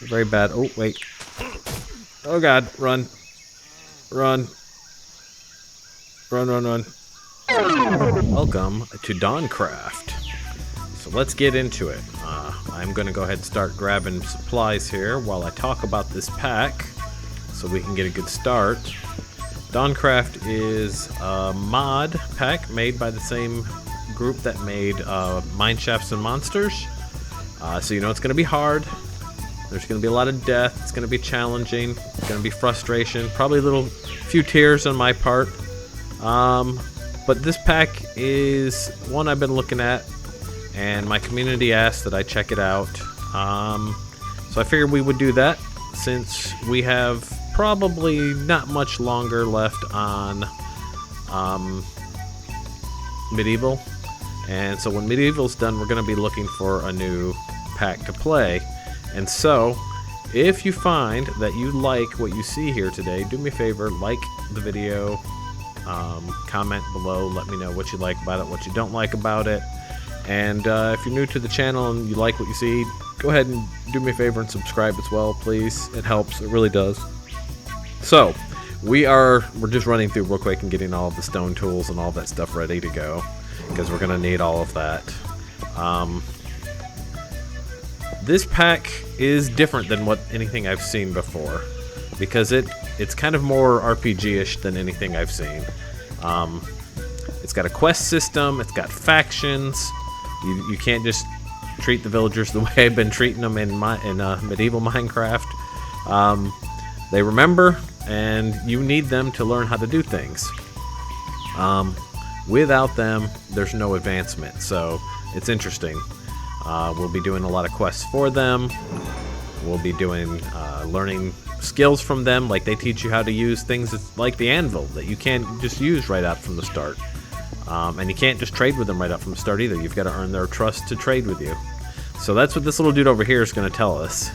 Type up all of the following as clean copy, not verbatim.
Very bad. Oh, wait. Oh, God. Run. Run. Run, run, run. Welcome to Dawncraft. So let's get into it. I'm going to go ahead and start grabbing supplies here while I talk about this pack so we can get a good start. Dawncraft is a mod pack made by the same group that made Mineshafts and Monsters. So you know it's going to be hard. There's going to be a lot of death. It's going to be challenging. It's going to be frustration. Probably a few tears on my part. But this pack is one I've been looking at, and my community asked that I check it out. So I figured we would do that since we have probably not much longer left on Medieval. And so when Medieval's done, we're going to be looking for a new pack to play. And so, if you find that you like what you see here today, do me a favor, like the video, comment below, let me know what you like about it, what you don't like about it. And if you're new to the channel and you like what you see, go ahead and do me a favor and subscribe as well, please. It helps, it really does. So, we're just running through real quick and getting all of the stone tools and all that stuff ready to go, because we're going to need all of that. This pack is different than anything I've seen before, because it's kind of more RPG-ish than anything I've seen. It's got a quest system, it's got factions. You can't just treat the villagers the way I've been treating them in medieval Minecraft. They remember, and you need them to learn how to do things. Without them, there's no advancement, so it's interesting. We'll be doing a lot of quests for them. We'll be doing learning skills from them, like they teach you how to use things like the anvil that you can't just use right out from the start. And you can't just trade with them right out from the start either. You've got to earn their trust to trade with you. So that's what this little dude over here is going to tell us.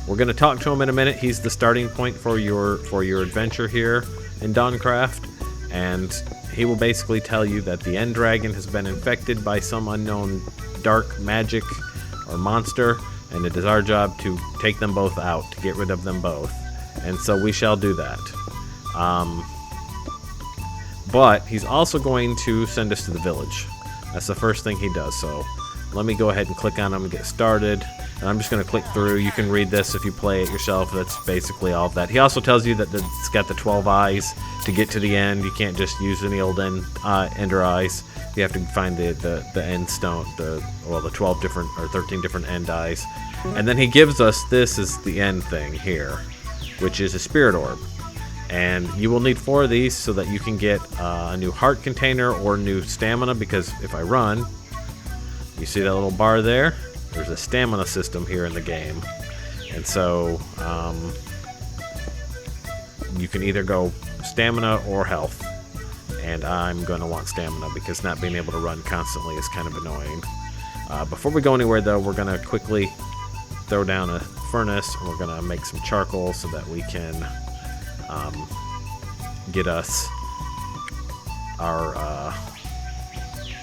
We're going to talk to him in a minute. He's the starting point for your adventure here in Dawncraft, and he will basically tell you that the end dragon has been infected by some unknown dark magic or monster, and it is our job to take them both out, to get rid of them both. And so we shall do that. But he's also going to send us to the village. That's the first thing he does. So let me go ahead and click on him and get started. And I'm just going to click through. You can read this if you play it yourself. That's basically all of that. He also tells you that it's got the 12 eyes to get to the end. You can't just use any old ender eyes. You have to find the end stone, the 12 different or 13 different end eyes. And then he gives us, this is the end thing here, which is a spirit orb. And you will need 4 of these so that you can get a new heart container or new stamina, because if I run, you see that little bar there? There's a stamina system here in the game. And so you can either go stamina or health. And I'm going to want stamina because not being able to run constantly is kind of annoying. Before we go anywhere though, we're going to quickly throw down a furnace, and we're going to make some charcoal so that we can get us our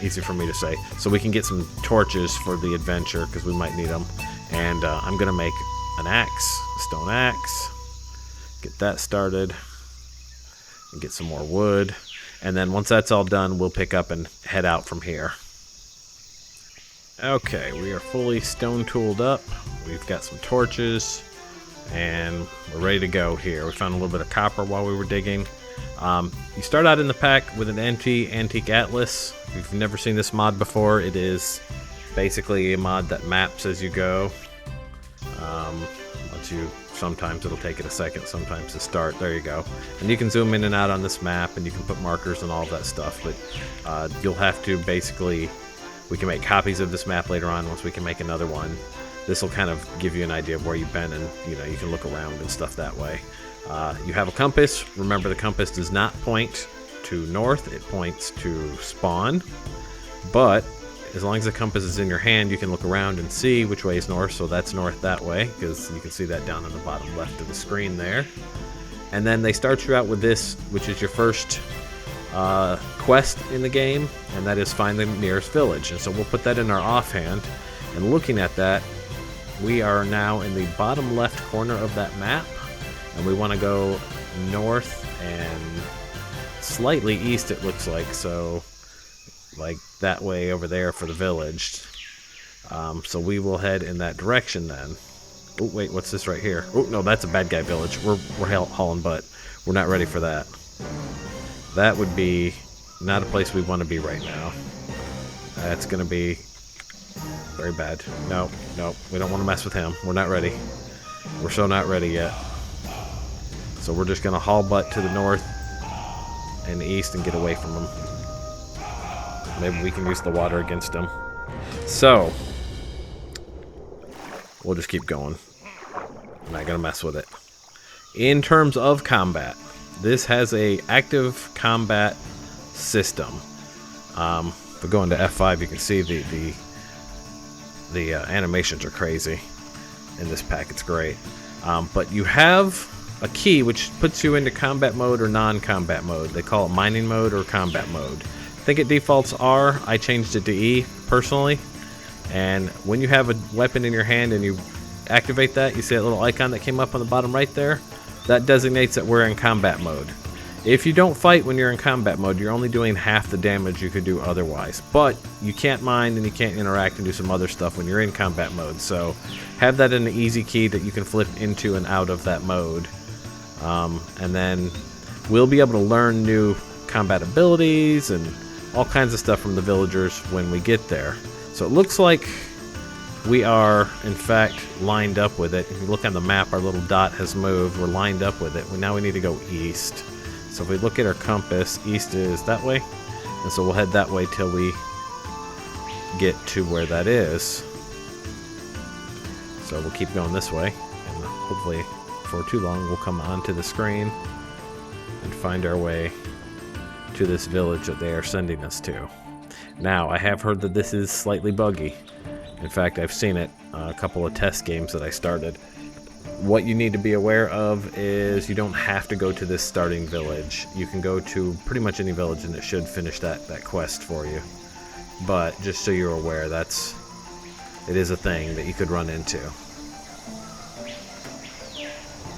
easy for me to say, so we can get some torches for the adventure, because we might need them. And I'm gonna make an axe, a stone axe, get that started, and get some more wood. And then once that's all done, we'll pick up and head out from here. Okay, we are fully stone tooled up. We've got some torches, and we're ready to go here. We found a little bit of copper while we were digging. You start out in the pack with an antique atlas. If you've never seen this mod before, it is basically a mod that maps as you go. Sometimes it'll take it a second, sometimes to start. There you go. And you can zoom in and out on this map, and you can put markers and all of that stuff. But you'll have to basically, we can make copies of this map later on once we can make another one. This will kind of give you an idea of where you've been, and you can look around and stuff that way. You have a compass. Remember, the compass does not point to north, it points to spawn. But as long as the compass is in your hand, you can look around and see which way is north. So that's north that way, because you can see that down in the bottom left of the screen there. And then they start you out with this, which is your first quest in the game, and that is find the nearest village. And so we'll put that in our offhand, and looking at that, we are now in the bottom left corner of that map, and we want to go north and slightly east, it looks like, so like that way over there for the village. So we will head in that direction then. Oh wait, what's this right here? Oh no, that's a bad guy village. We're hauling butt. We're not ready for that. That would be not a place we want to be right now. That's gonna be very bad. No, we don't want to mess with him. We're not ready. We're so not ready yet. So we're just gonna haul butt to the north and east and get away from him. Maybe we can use the water against him. So we'll just keep going. I'm not gonna mess with it. In terms of combat, this has a active combat system. If we go into F5, you can see the animations are crazy in this pack. It's great. But you have a key which puts you into combat mode or non-combat mode. They call it mining mode or combat mode. I think it defaults R. I changed it to E personally. And when you have a weapon in your hand and you activate that, you see that little icon that came up on the bottom right there? That designates that we're in combat mode. If you don't fight when you're in combat mode, you're only doing half the damage you could do otherwise. But you can't mine and you can't interact and do some other stuff when you're in combat mode. So have that in the easy key that you can flip into and out of that mode. And then we'll be able to learn new combat abilities and all kinds of stuff from the villagers when we get there. So it looks like we are, in fact, lined up with it. If you look on the map, our little dot has moved. We're lined up with it. Now we need to go east. So if we look at our compass, east is that way. And so we'll head that way till we get to where that is. So we'll keep going this way. And hopefully, for too long, we'll come onto the screen and find our way to this village that they are sending us to. Now, I have heard that this is slightly buggy. In fact, I've seen it a couple of test games that I started. What you need to be aware of is you don't have to go to this starting village. You can go to pretty much any village and it should finish that quest for you. But just so you're aware, it is a thing that you could run into.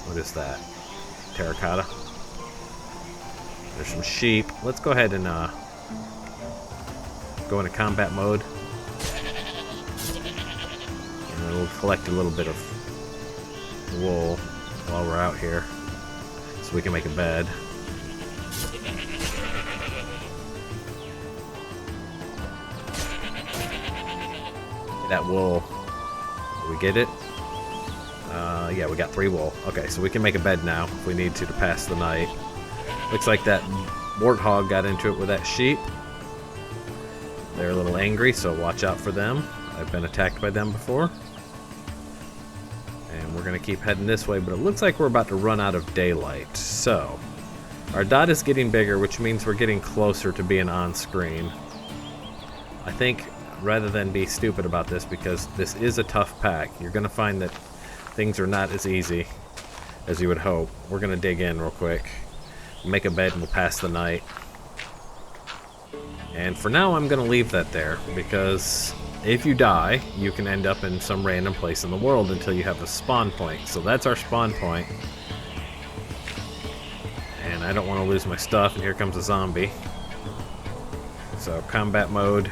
What is that? Terracotta? There's some sheep. Let's go ahead and go into combat mode. And we'll collect a little bit of wool while we're out here so we can make a bed. That wool, did we get it? Yeah, we got 3 wool. Okay, so we can make a bed now if we need to pass the night. Looks like that warthog got into it with that sheep. They're a little angry, so watch out for them. I've been attacked by them before. And we're going to keep heading this way, but it looks like we're about to run out of daylight. So, our dot is getting bigger, which means we're getting closer to being on screen. I think, rather than be stupid about this, because this is a tough pack, you're going to find that things are not as easy as you would hope. We're going to dig in real quick, make a bed, and we'll pass the night. And for now, I'm going to leave that there, because if you die, you can end up in some random place in the world until you have a spawn point. So that's our spawn point. And I don't want to lose my stuff, and here comes a zombie. So combat mode.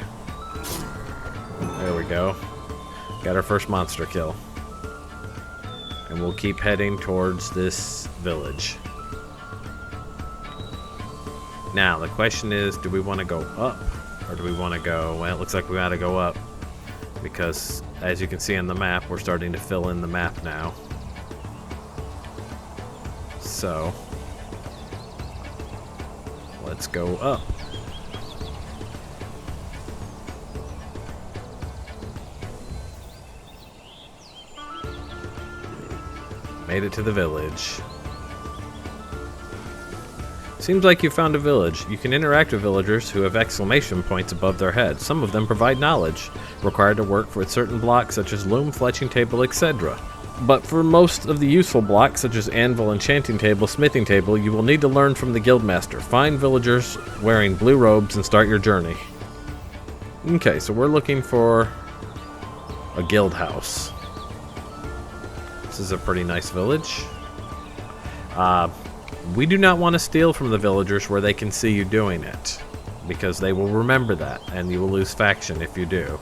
There we go. Got our first monster kill. And we'll keep heading towards this village. Now, the question is, do we want to go up? Or do we want to go... Well, it looks like we got to go up. Because, as you can see on the map, we're starting to fill in the map now. So, let's go up. Made it to the village. Seems like you found a village. You can interact with villagers who have exclamation points above their heads. Some of them provide knowledge, required to work with certain blocks such as loom, fletching table, etc. But for most of the useful blocks such as anvil, enchanting table, smithing table, you will need to learn from the guildmaster. Find villagers wearing blue robes and start your journey. Okay, so we're looking for a guild house. This is a pretty nice village. We do not want to steal from the villagers where they can see you doing it, because they will remember that, and you will lose faction if you do.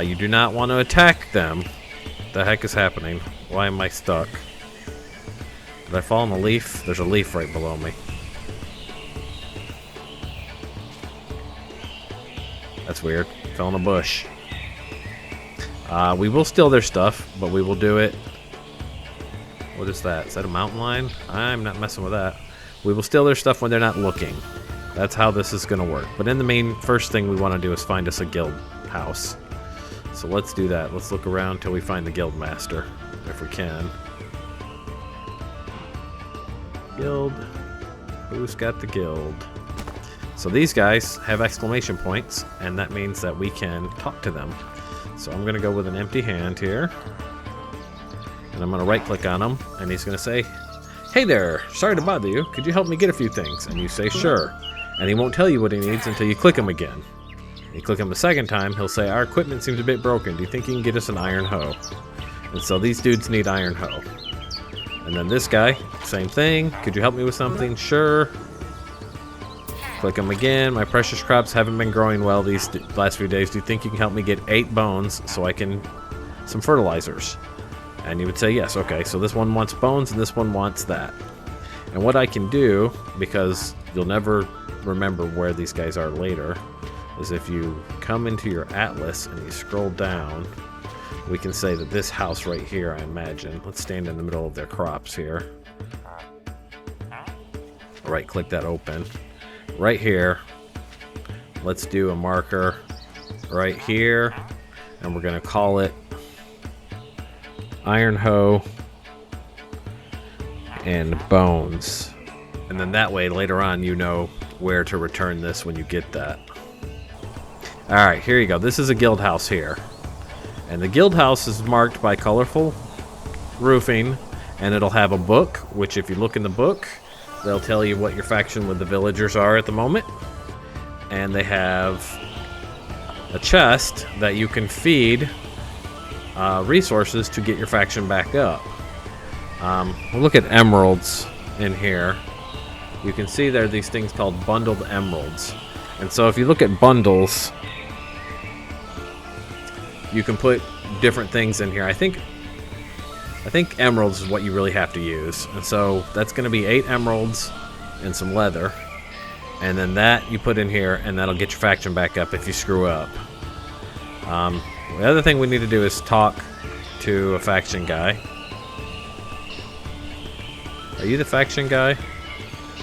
You do not want to attack them. The heck is happening? Why am I stuck? Did I fall on a leaf? There's a leaf right below me. That's weird. Fell in a bush. We will steal their stuff, but we will do it. What is that? Is that a mountain lion? I'm not messing with that. We will steal their stuff when they're not looking. That's how this is going to work. But in the main, first thing we want to do is find us a guild house. So let's do that. Let's look around till we find the guild master, if we can. Guild. Who's got the guild? So these guys have exclamation points, and that means that we can talk to them. So I'm going to go with an empty hand here. And I'm going to right click on him, and he's going to say, "Hey there, sorry to bother you. Could you help me get a few things?" And you say, "Sure." And he won't tell you what he needs until you click him again. You click him the second time, he'll say, "Our equipment seems a bit broken. Do you think you can get us an iron hoe?" And so these dudes need iron hoe. And then this guy, same thing. "Could you help me with something?" "Sure." Click him again. "My precious crops haven't been growing well these last few days. Do you think you can help me get 8 bones so I can... some fertilizers?" And you would say yes. Okay, so this one wants bones and this one wants that. And what I can do, because you'll never remember where these guys are later, is if you come into your atlas and you scroll down, we can say that this house right here, I imagine, let's stand in the middle of their crops here. Right click that open. Right here, let's do a marker right here, and we're going to call it iron hoe and bones. And then that way later on you know where to return this when you get that. Alright, here you go. This is a guild house here. And the guild house is marked by colorful roofing, and it'll have a book, which if you look in the book, they'll tell you what your faction with the villagers are at the moment. And they have a chest that you can feed resources to get your faction back up. We'll look at emeralds in here. You can see there are these things called bundled emeralds. And so if you look at bundles, you can put different things in here. I think emeralds is what you really have to use. And so that's going to be 8 emeralds and some leather. And then that you put in here, and that'll get your faction back up if you screw up. The other thing we need to do is talk to a faction guy. Are you the faction guy?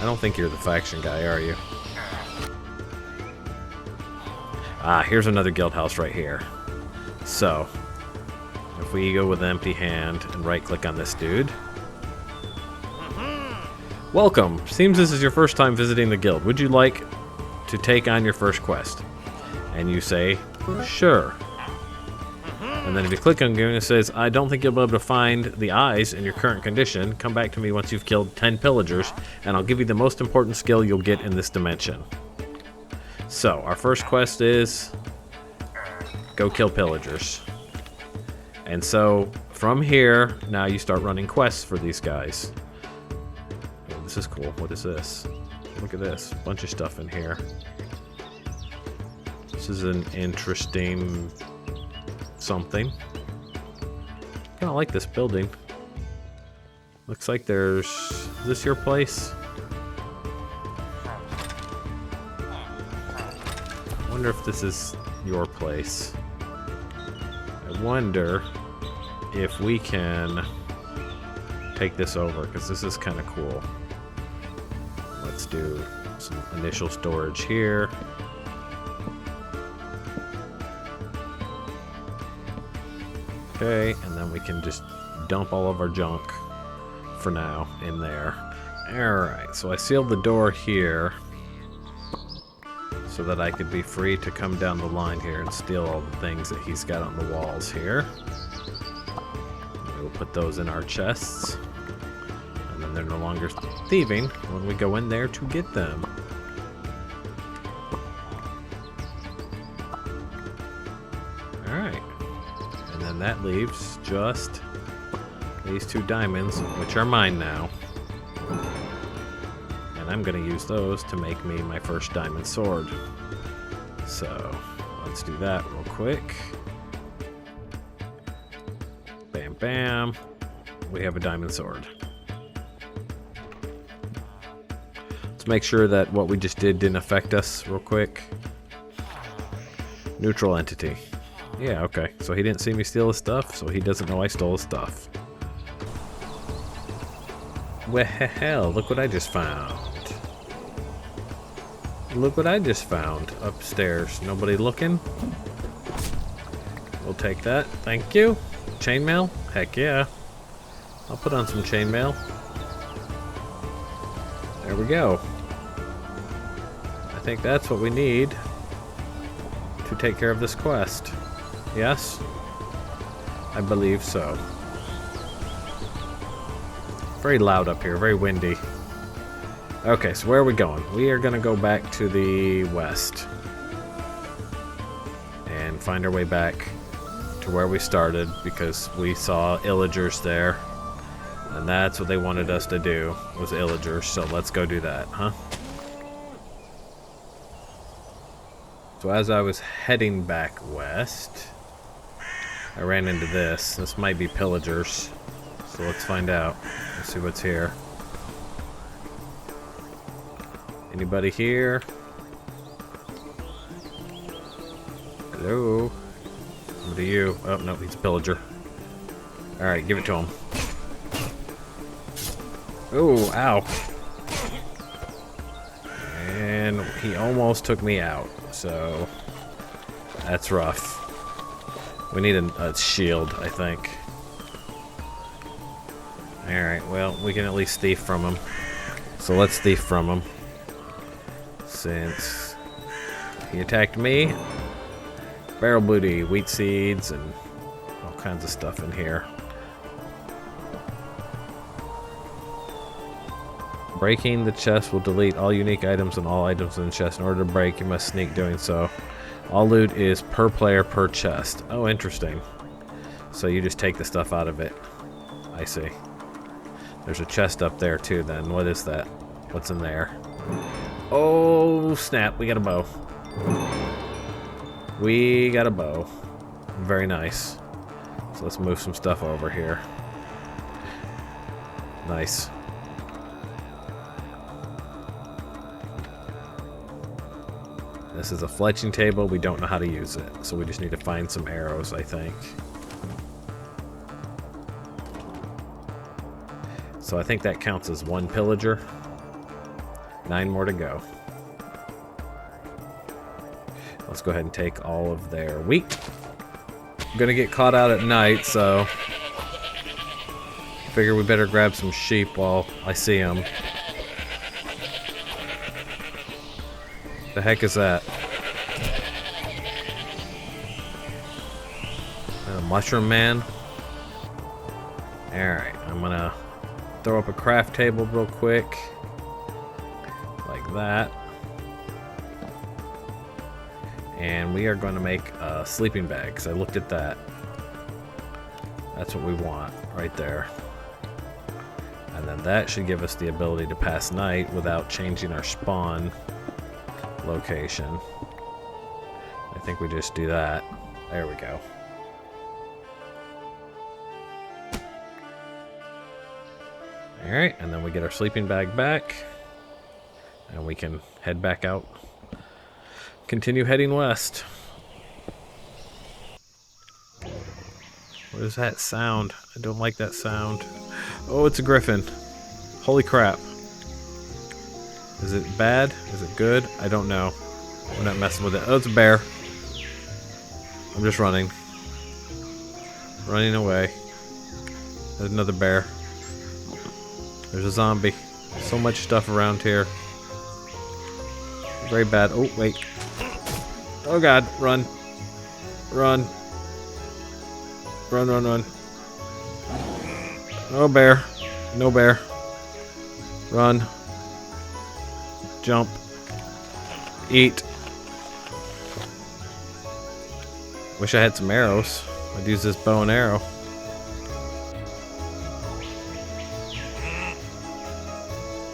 I don't think you're the faction guy, are you? Here's another guild house right here. So, if we go with an empty hand and right click on this dude. "Welcome. Seems this is your first time visiting the guild. Would you like to take on your first quest?" And you say, "Sure." And then if you click on it, it says, "I don't think you'll be able to find the eyes in your current condition. Come back to me once you've killed 10 pillagers, and I'll give you the most important skill you'll get in this dimension." So, our first quest is go kill pillagers. And so, from here, now you start running quests for these guys. Oh, this is cool. What is this? Look at this. Bunch of stuff in here. This is an interesting something. Kinda like this building. Looks like there's... Is this your place? I wonder if this is your place. I wonder if we can take this over, because this is kind of cool. Let's do some initial storage here. Okay, and then we can just dump all of our junk for now in there. Alright, so I sealed the door here so that I could be free to come down the line here and steal all the things that he's got on the walls here. We'll put those in our chests, and then they're no longer thieving when we go in there to get them. Alright. And then that leaves just these 2 diamonds, which are mine now. And I'm gonna use those to make me my first diamond sword. So let's do that real quick. Bam, bam. We have a diamond sword. Let's make sure that what we just did didn't affect us real quick. Neutral entity. Yeah, okay. So he didn't see me steal his stuff, so he doesn't know I stole his stuff. Well, look what I just found. Look what I just found upstairs. Nobody looking? We'll take that. Thank you. Chainmail? Heck yeah. I'll put on some chainmail. There we go. I think that's what we need to take care of this quest. Yes? I believe so. Very loud up here, very windy. Okay, so where are we going? We are gonna go back to the west and find our way back to where we started because we saw illagers there, and that's what they wanted us to do, was illagers. So let's go do that, huh? So as I was heading back west, I ran into this. This might be pillagers, so let's find out. Let's see what's here. Anybody here? Hello? What are you? Oh, no, he's a pillager. Alright, give it to him. Oh, ow. And he almost took me out, so that's rough. We need a shield, I think. Alright, well, we can at least thief from him. So let's thief from him. Since he attacked me. Barrel booty, wheat seeds, and all kinds of stuff in here. Breaking the chest will delete all unique items and all items in the chest. In order to break, you must sneak doing so. All loot is per player per chest. Oh, interesting. So you just take the stuff out of it. I see. There's a chest up there too then. What is that? What's in there? Oh, snap. We got a bow. We got a bow. Very nice. So let's move some stuff over here. Nice. This is a fletching table. We don't know how to use it. So we just need to find some arrows, I think. So I think that counts as 1 pillager. 9 more to go. Let's go ahead and take all of their wheat. I'm gonna get caught out at night, so figure we better grab some sheep while I see them. The heck is that? A mushroom man? Alright, I'm gonna throw up a craft table real quick. Like that. And we are going to make a sleeping bag, because I looked at that. That's what we want, right there. And then that should give us the ability to pass night without changing our spawn location. I think we just do that. There we go. Alright, and then we get our sleeping bag back. And we can head back out. Continue heading west. What is that sound? I don't like that sound. Oh, it's a griffin. Holy crap. Is it bad? Is it good? I don't know. We're not messing with it. Oh, it's a bear. I'm just running. Running away. There's another bear. There's a zombie. So much stuff around here. Very bad. Oh, wait. Oh god, run. Run. Run, run, run. No bear. No bear. Run. Jump. Eat. Wish I had some arrows. I'd use this bow and arrow.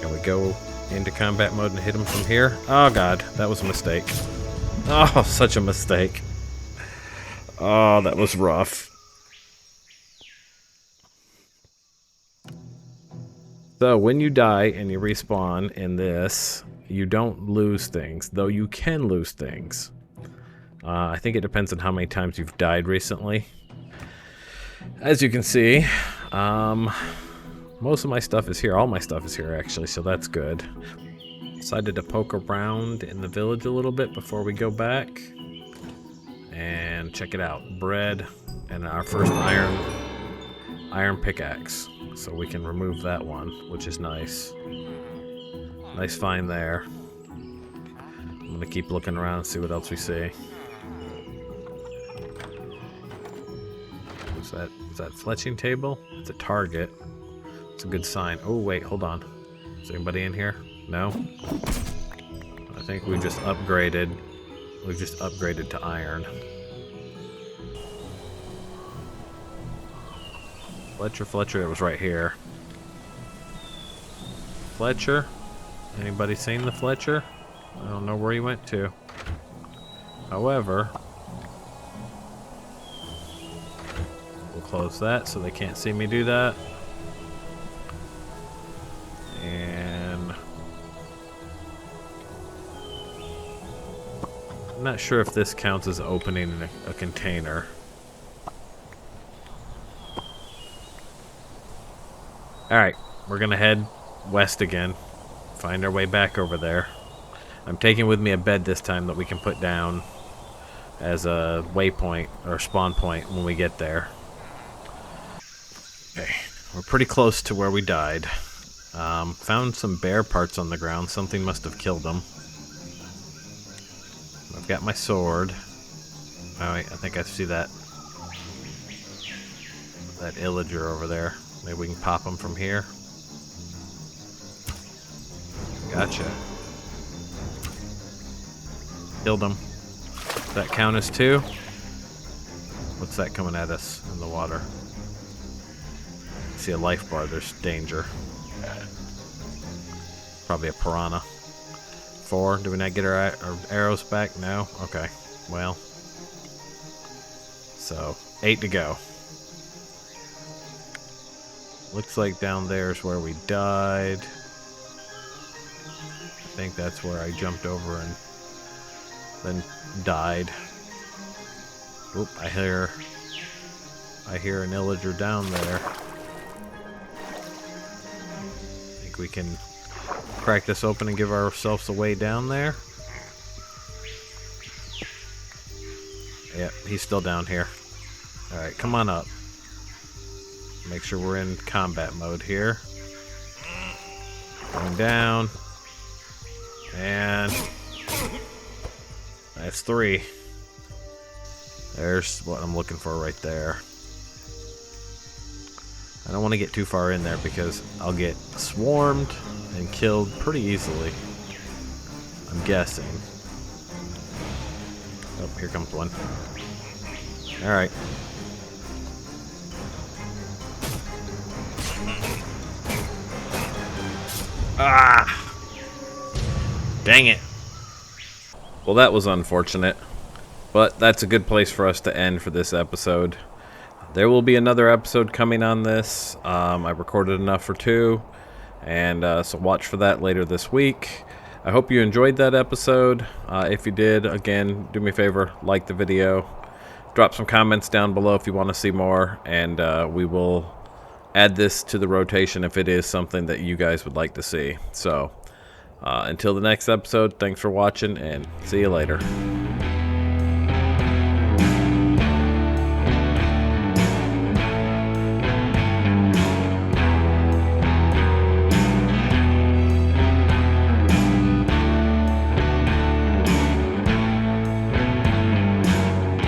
Can we go into combat mode and hit him from here? Oh god, that was a mistake. Oh, such a mistake. Oh, that was rough. So when you die and you respawn in this, you don't lose things, though you can lose things. I think it depends on how many times you've died recently. As you can see, most of my stuff is here. All my stuff is here, actually, so that's good. Decided to poke around in the village a little bit before we go back. And check it out. Bread and our first iron pickaxe. So we can remove that one, which is nice. Nice find there. I'm gonna keep looking around and see what else we see. What's that? Is that fletching table? It's a target. It's a good sign. Oh wait, hold on. Is anybody in here? No? I think we just upgraded. We've just upgraded to iron. Fletcher, it was right here. Fletcher? Anybody seen the Fletcher? I don't know where he went to. However, we'll close that so they can't see me do that. And I'm not sure if this counts as opening a container. Alright, we're gonna head west again. Find our way back over there. I'm taking with me a bed this time that we can put down as a waypoint or spawn point when we get there. Okay, we're pretty close to where we died. Found some bear parts on the ground. Something must have killed them. I've got my sword. Oh wait, I think I see that illager over there. Maybe we can pop them from here. Gotcha. Killed him. Does that count as 2? What's that coming at us in the water? I see a life bar. There's danger. Probably a piranha. 4. Do we not get our arrows back? No? Okay. Well. So, 8 to go. Looks like down there is where we died. I think that's where I jumped over and then died. Oop, I hear an illager down there. Think we can crack this open and give ourselves a way down there? Yep, he's still down here. Alright, come on up. Make sure we're in combat mode here. Going down. And that's 3. There's what I'm looking for right there. I don't want to get too far in there because I'll get swarmed and killed pretty easily. I'm guessing. Oh, here comes one. Alright. Ah! Dang it. Well, that was unfortunate. But that's a good place for us to end for this episode. There will be another episode coming on this. I recorded enough for 2. And so watch for that later this week. I hope you enjoyed that episode. If you did, again, do me a favor, like the video. Drop some comments down below if you want to see more. And we will add this to the rotation if it is something that you guys would like to see. So until the next episode, thanks for watching and see you later.